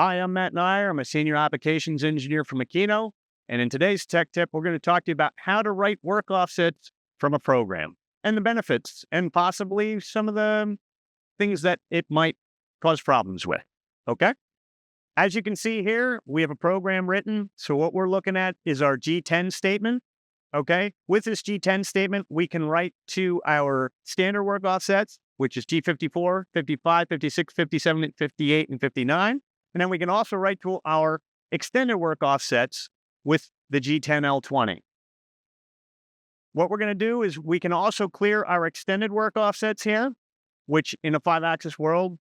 Hi, I'm Matt Nyer. I'm a senior applications engineer for Makino. And in today's tech tip, we're going to talk to you about how to write work offsets from a program and the benefits and possibly some of the things that it might cause problems with. Okay. As you can see here, we have a program written. So what we're looking at is our G10 statement. Okay. With this G10 statement, we can write to our standard work offsets, which is G54, 55, 56, 57, 58, and 59. And then we can also write to our extended work offsets with the G10L20. What we're going to do is we can also clear our extended work offsets here, which in a 5-axis world,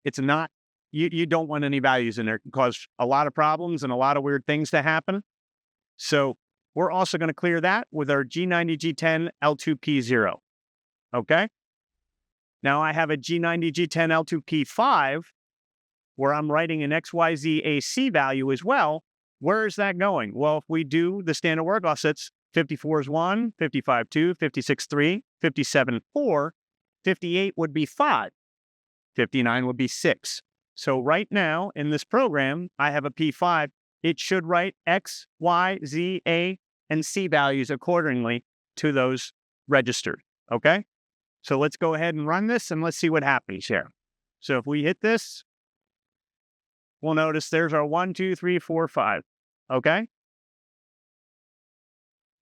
it's not, you don't want any values in there. It can cause a lot of problems and a lot of weird things to happen. So we're also going to clear that with our G90 G10 L2P0. Okay. Now I have a G90 G10 L2P5 where I'm writing an XYZ AC value as well. Where is that going? Well, if we do the standard work offsets, 54 is 1, 55 2, 56 3, 57 4, 58 would be 5, 59 would be 6. So right now in this program, I have a P5. It should write X, Y, Z, A, and C values accordingly to those registered. Okay? So let's go ahead and run this and let's see what happens here. So if we hit this, we'll notice there's our 1, 2, 3, 4, 5. Okay.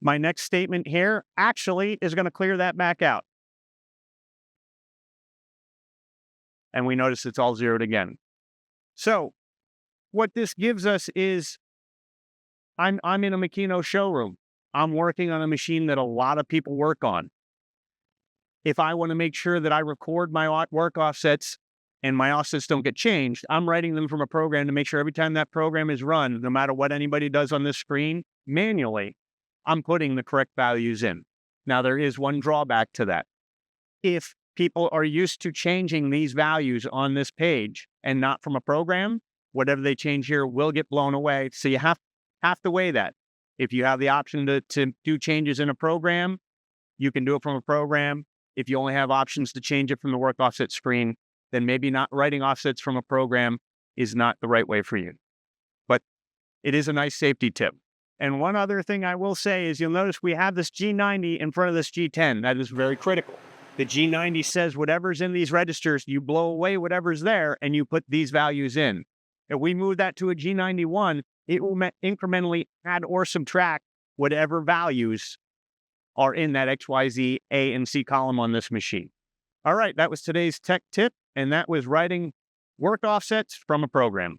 My next statement here actually is going to clear that back out. And we notice it's all zeroed again. So what this gives us is I'm in a Makino showroom. I'm working on a machine that a lot of people work on. If I want to make sure that I record my work offsets and my offsets don't get changed, I'm writing them from a program to make sure every time that program is run, no matter what anybody does on this screen, manually, I'm putting the correct values in. Now, there is one drawback to that. If people are used to changing these values on this page and not from a program, whatever they change here will get blown away. So you have to weigh that. If you have the option to do changes in a program, you can do it from a program. If you only have options to change it from the work offset screen, then maybe not writing offsets from a program is not the right way for you. But it is a nice safety tip. And one other thing I will say is you'll notice we have this G90 in front of this G10. That is very critical. The G90 says whatever's in these registers, you blow away whatever's there and you put these values in. If we move that to a G91, it will incrementally add or subtract whatever values are in that XYZ A and C column on this machine. All right, that was today's tech tip, and that was writing work offsets from a program.